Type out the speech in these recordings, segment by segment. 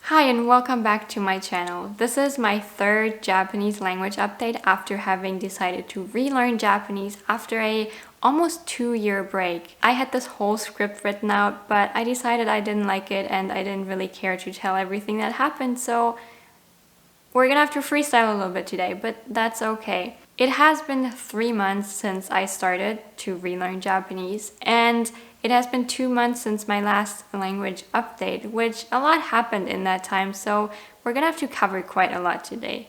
Hi and welcome back to my channel. This is my third Japanese language update after having decided to relearn Japanese after a almost 2-year break. I had this whole script written out, but I decided I didn't like it and I didn't really care to tell everything that happened, so we're gonna have to freestyle a little bit today, but that's okay. It has been 3 months since I started to relearn Japanese, and it has been 2 months since my last language update, which a lot happened in that time, so we're gonna have to cover quite a lot today.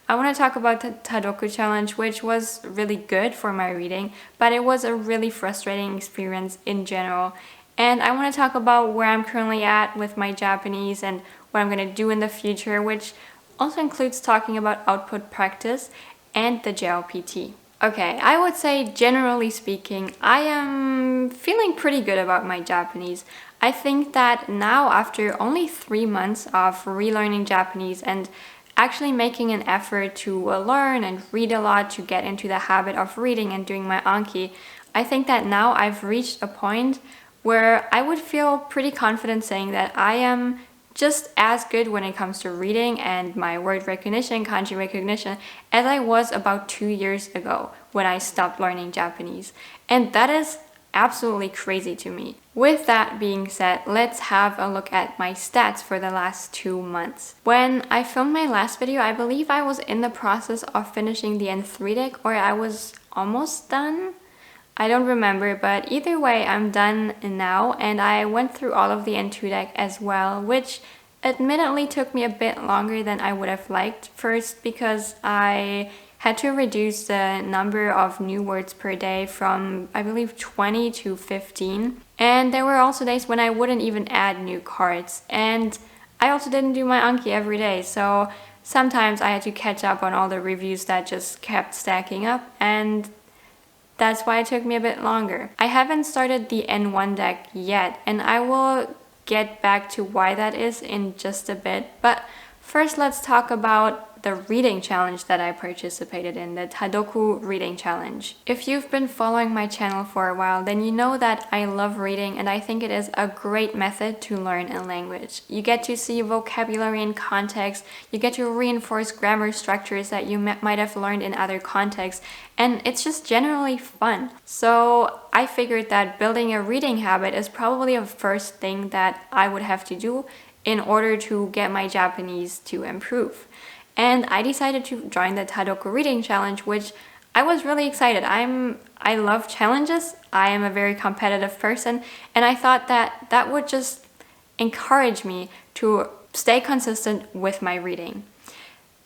I want to talk about the Tadoku challenge, which was really good for my reading, but it was a really frustrating experience in general. And I want to talk about where I'm currently at with my Japanese and what I'm going to do in the future, which also includes talking about output practice and the JLPT. Okay, I would say generally speaking, I am feeling pretty good about my Japanese. I think that now after only 3 months of relearning Japanese and actually making an effort to learn and read a lot to get into the habit of reading and doing my Anki, I think that now I've reached a point where I would feel pretty confident saying that I am just as good when it comes to reading and my word recognition, kanji recognition, as I was about 2 years ago when I stopped learning Japanese. And that is absolutely crazy to me. With that being said, let's have a look at my stats for the last 2 months. When I filmed my last video, I believe I was in the process of finishing the N3 deck, or I was almost done. I don't remember, but either way, I'm done now, and I went through all of the N2 deck as well, which admittedly took me a bit longer than I would have liked. First, because I had to reduce the number of new words per day from, I believe, 20 to 15. And there were also days when I wouldn't even add new cards. And I also didn't do my Anki every day, so sometimes I had to catch up on all the reviews that just kept stacking up, and that's why it took me a bit longer. I haven't started the N1 deck yet, and I will get back to why that is in just a bit. But first, let's talk about the reading challenge that I participated in, the Tadoku reading challenge. If you've been following my channel for a while, then you know that I love reading and I think it is a great method to learn a language. You get to see vocabulary and context, you get to reinforce grammar structures that you might have learned in other contexts, and it's just generally fun. So I figured that building a reading habit is probably a first thing that I would have to do in order to get my Japanese to improve. And I decided to join the Tadoku reading challenge, which I was really excited. I love challenges. I am a very competitive person, and I thought that that would just encourage me to stay consistent with my reading.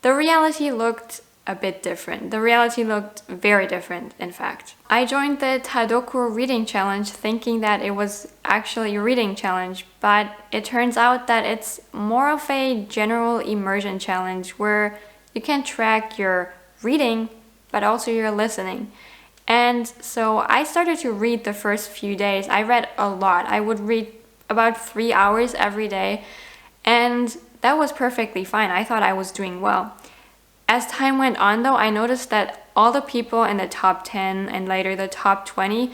The reality looked a bit different. The reality looked very different, in fact. I joined the Tadoku reading challenge thinking that it was actually a reading challenge, but it turns out that it's more of a general immersion challenge where you can track your reading, but also your listening. And so I started to read the first few days. I read a lot. I would read about 3 hours every day, and that was perfectly fine. I thought I was doing well. As time went on though, I noticed that all the people in the top 10 and later the top 20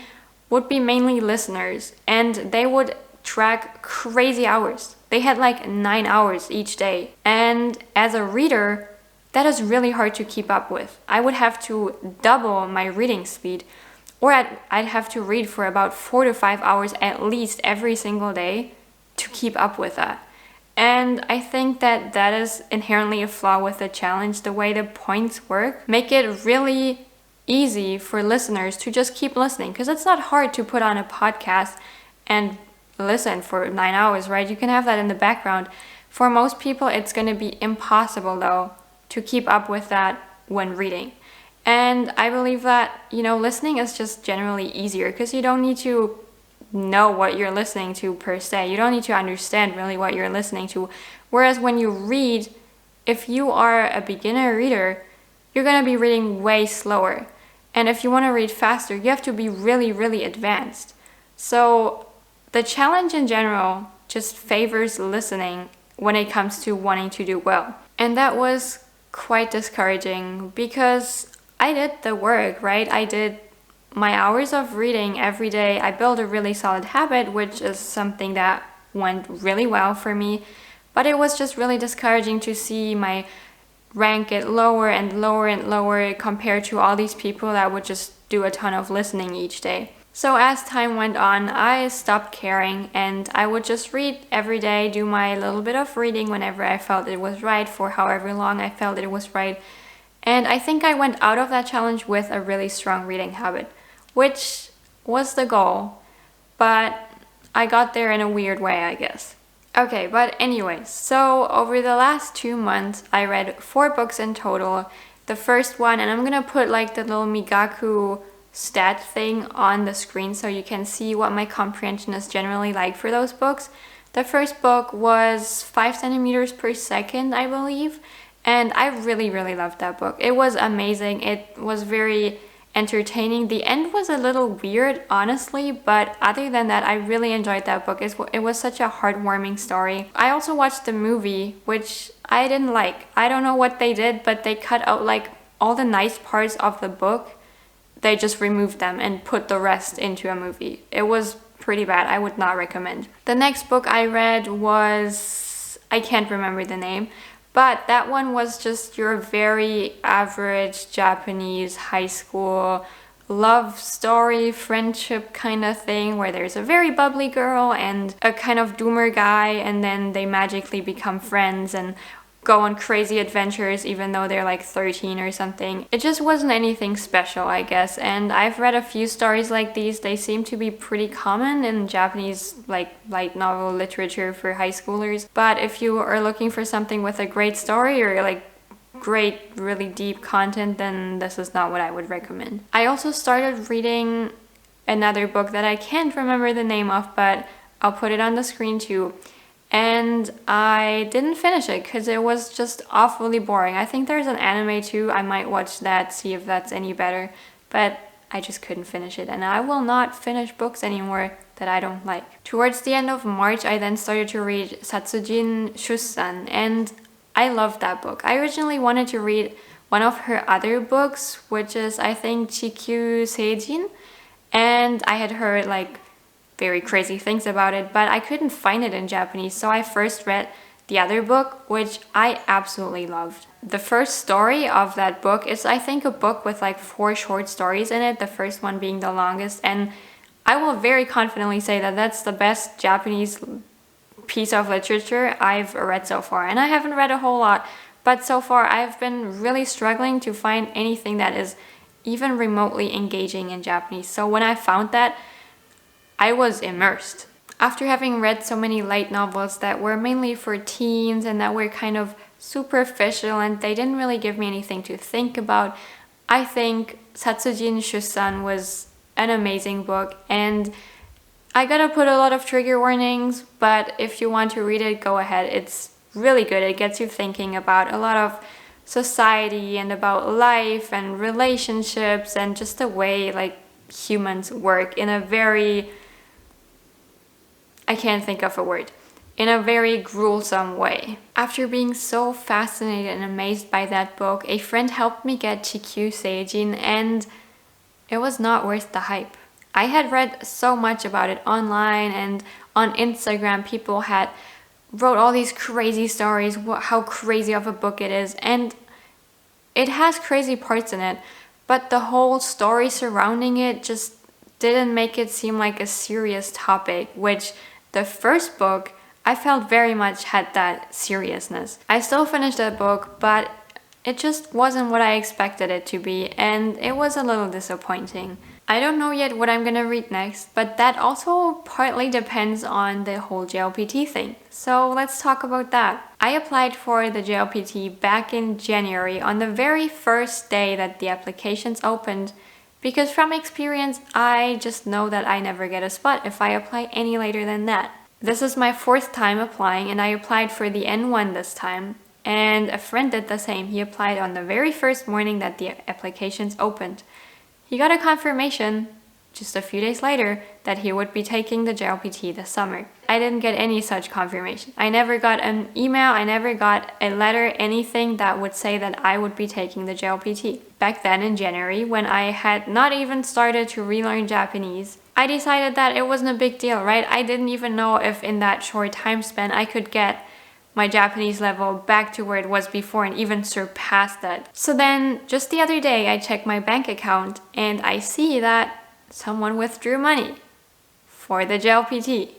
would be mainly listeners, and they would track crazy hours. They had like 9 hours each day. And as a reader, that is really hard to keep up with. I would have to double my reading speed, or I'd have to read for about 4 to 5 hours at least every single day to keep up with that. And I think that that is inherently a flaw with the challenge. The way the points work make it really easy for listeners to just keep listening, because it's not hard to put on a podcast and listen for 9 hours, right? You can have that in the background. For most people, it's going to be impossible though to keep up with that when reading. And I believe that, listening is just generally easier because you don't need to know what you're listening to per se. You don't need to understand really what you're listening to. Whereas when you read, if you are a beginner reader, you're going to be reading way slower. And if you want to read faster, you have to be really, really advanced. So the challenge in general just favors listening when it comes to wanting to do well. And that was quite discouraging because I did the work, right? I did my hours of reading every day. I built a really solid habit, which is something that went really well for me. But it was just really discouraging to see my rank get lower and lower and lower compared to all these people that would just do a ton of listening each day. So as time went on, I stopped caring and I would just read every day, do my little bit of reading whenever I felt it was right, for however long I felt it was right. And I think I went out of that challenge with a really strong reading habit, which was the goal, but I got there in a weird way, I guess. Okay, but anyways, so over the last 2 months, I read 4 books in total. The first one, and I'm gonna put like the little Migaku stat thing on the screen so you can see what my comprehension is generally like for those books. The first book was 5 centimeters per second, I believe, and I really loved that book. It was amazing. It was very entertaining. The end was a little weird, honestly, but other than that, I really enjoyed that book. It was such a heartwarming story. I also watched the movie, which I didn't like. I don't know what they did, but they cut out like all the nice parts of the book. They just removed them and put the rest into a movie. It was pretty bad. I would not recommend. The next book I read was, I can't remember the name, but that one was just your very average Japanese high school love story, friendship kind of thing, where there's a very bubbly girl and a kind of doomer guy, and then they magically become friends and go on crazy adventures even though they're like 13 or something. It just wasn't anything special, I guess, and I've read a few stories like these. They seem to be pretty common in Japanese like light novel literature for high schoolers, but if you are looking for something with a great story or like great, really deep content, then this is not what I would recommend. I also started reading another book that I can't remember the name of, but I'll put it on the screen too. And I didn't finish it because it was just awfully boring. I think there's an anime too. I might watch that, see if that's any better. But I just couldn't finish it. And I will not finish books anymore that I don't like. Towards the end of March, I then started to read Satsujin Shussan. And I loved that book. I originally wanted to read one of her other books, which is, I think, Chikyu Seijin. And I had heard like very crazy things about it, but I couldn't find it in Japanese, so I first read the other book, which I absolutely loved. The first story of that book is, I think, a book with like 4 short stories in it, the first one being the longest, and I will very confidently say that that's the best Japanese piece of literature I've read so far. And I haven't read a whole lot, but so far I've been really struggling to find anything that is even remotely engaging in Japanese. So when I found that, I was immersed. After having read so many light novels that were mainly for teens and that were kind of superficial and they didn't really give me anything to think about, I think Satsujin Shussan was an amazing book, and I gotta put a lot of trigger warnings, but if you want to read it, go ahead. It's really good. It gets you thinking about a lot of society and about life and relationships and just the way like humans work in a very, I can't think of a word, in a very gruesome way. After being so fascinated and amazed by that book, a friend helped me get Chikyu Seijin, and it was not worth the hype. I had read so much about it online and on Instagram. People had wrote all these crazy stories, how crazy of a book it is, and it has crazy parts in it, but the whole story surrounding it just didn't make it seem like a serious topic, which the first book I felt very much had that seriousness. I still finished that book, but it just wasn't what I expected it to be, and it was a little disappointing. I don't know yet what I'm gonna read next, but that also partly depends on the whole JLPT thing. So let's talk about that. I applied for the JLPT back in January on the very first day that the applications opened, because from experience, I just know that I never get a spot if I apply any later than that. This is my 4th time applying, and I applied for the N1 this time. And a friend did the same. He applied on the very first morning that the applications opened. He got a confirmation just a few days later that he would be taking the JLPT this summer. I didn't get any such confirmation. I never got an email, I never got a letter, anything that would say that I would be taking the JLPT. Back then in January, when I had not even started to relearn Japanese, I decided that it wasn't a big deal, right? I didn't even know if in that short time span I could get my Japanese level back to where it was before and even surpass that. So then just the other day I checked my bank account and I see that someone withdrew money for the JLPT.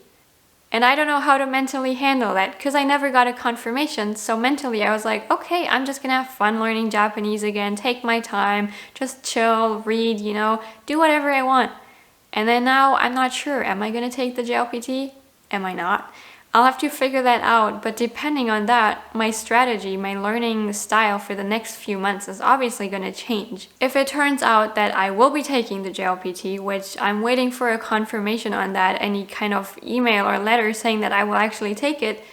And I don't know how to mentally handle that because I never got a confirmation. So mentally I was like, okay, I'm just gonna have fun learning Japanese again, take my time, just chill, read, do whatever I want. And then now I'm not sure, am I gonna take the JLPT? Am I not? I'll have to figure that out, but depending on that, my strategy, my learning style for the next few months is obviously going to change. If it turns out that I will be taking the JLPT, which I'm waiting for a confirmation on that, any kind of email or letter saying that I will actually take it,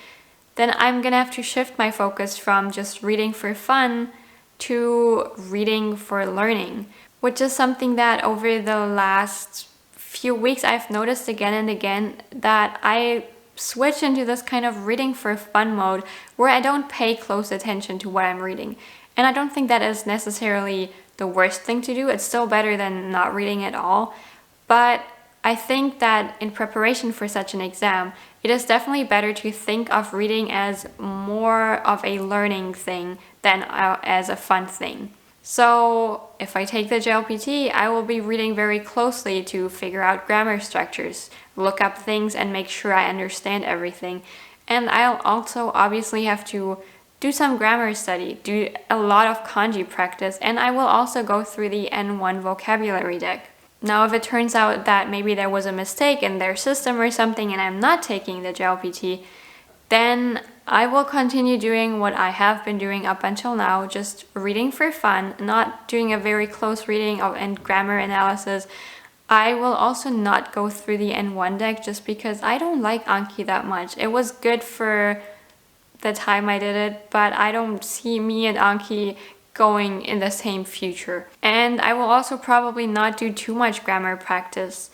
then I'm going to have to shift my focus from just reading for fun to reading for learning, which is something that over the last few weeks I've noticed again and again that I switch into this kind of reading for fun mode where I don't pay close attention to what I'm reading. And I don't think that is necessarily the worst thing to do. It's still better than not reading at all. But I think that in preparation for such an exam, it is definitely better to think of reading as more of a learning thing than as a fun thing. So if I take the JLPT, I will be reading very closely to figure out grammar structures, look up things and make sure I understand everything. And I'll also obviously have to do some grammar study, do a lot of kanji practice, and I will also go through the N1 vocabulary deck. Now, if it turns out that maybe there was a mistake in their system or something and I'm not taking the JLPT, then I will continue doing what I have been doing up until now, just reading for fun, not doing a very close reading and grammar analysis. I will also not go through the N1 deck just because I don't like Anki that much. It was good for the time I did it, but I don't see me and Anki going in the same future. And I will also probably not do too much grammar practice.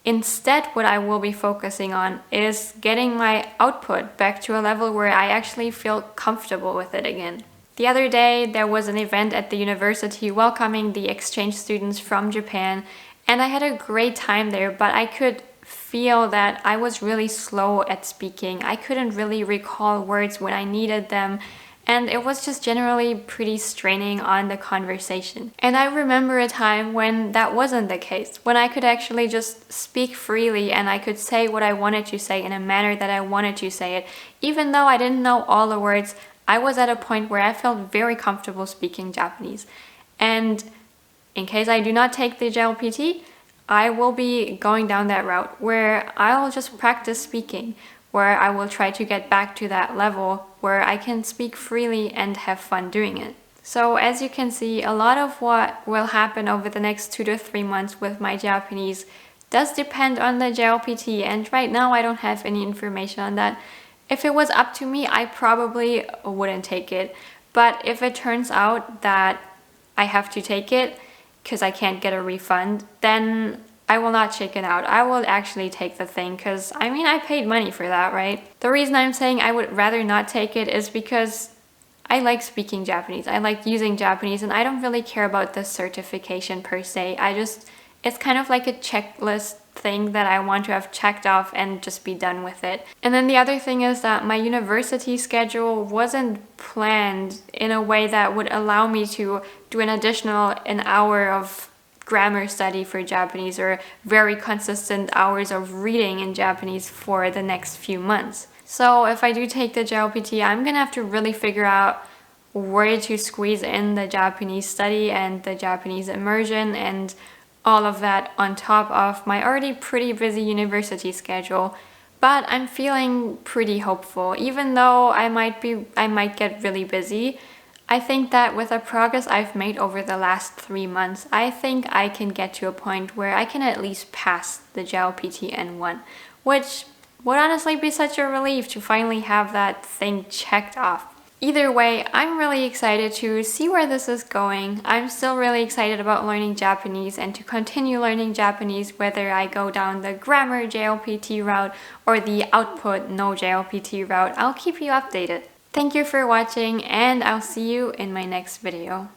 Instead, what I will be focusing on is getting my output back to a level where I actually feel comfortable with it again. The other day, there was an event at the university welcoming the exchange students from Japan, and I had a great time there, but I could feel that I was really slow at speaking. I couldn't really recall words when I needed them, and it was just generally pretty straining on the conversation. And I remember a time when that wasn't the case, when I could actually just speak freely and I could say what I wanted to say in a manner that I wanted to say it. Even though I didn't know all the words, I was at a point where I felt very comfortable speaking Japanese. And in case I do not take the JLPT, I will be going down that route where I'll just practice speaking, where I will try to get back to that level where I can speak freely and have fun doing it. So as you can see, a lot of what will happen over the next 2 to 3 months with my Japanese does depend on the JLPT, and right now I don't have any information on that. If it was up to me, I probably wouldn't take it. But if it turns out that I have to take it because I can't get a refund, then I will not chicken out. I will actually take the thing because, I paid money for that, right? The reason I'm saying I would rather not take it is because I like speaking Japanese. I like using Japanese, and I don't really care about the certification per se. It's kind of like a checklist thing that I want to have checked off and just be done with it. And then the other thing is that my university schedule wasn't planned in a way that would allow me to do an hour of grammar study for Japanese or very consistent hours of reading in Japanese for the next few months. So if I do take the JLPT, I'm gonna have to really figure out where to squeeze in the Japanese study and the Japanese immersion and all of that on top of my already pretty busy university schedule. But I'm feeling pretty hopeful. Even though I might get really busy, I think that with the progress I've made over the last 3 months, I think I can get to a point where I can at least pass the JLPT N1, which would honestly be such a relief to finally have that thing checked off. Either way, I'm really excited to see where this is going. I'm still really excited about learning Japanese and to continue learning Japanese, whether I go down the grammar JLPT route or the output no JLPT route. I'll keep you updated. Thank you for watching, and I'll see you in my next video.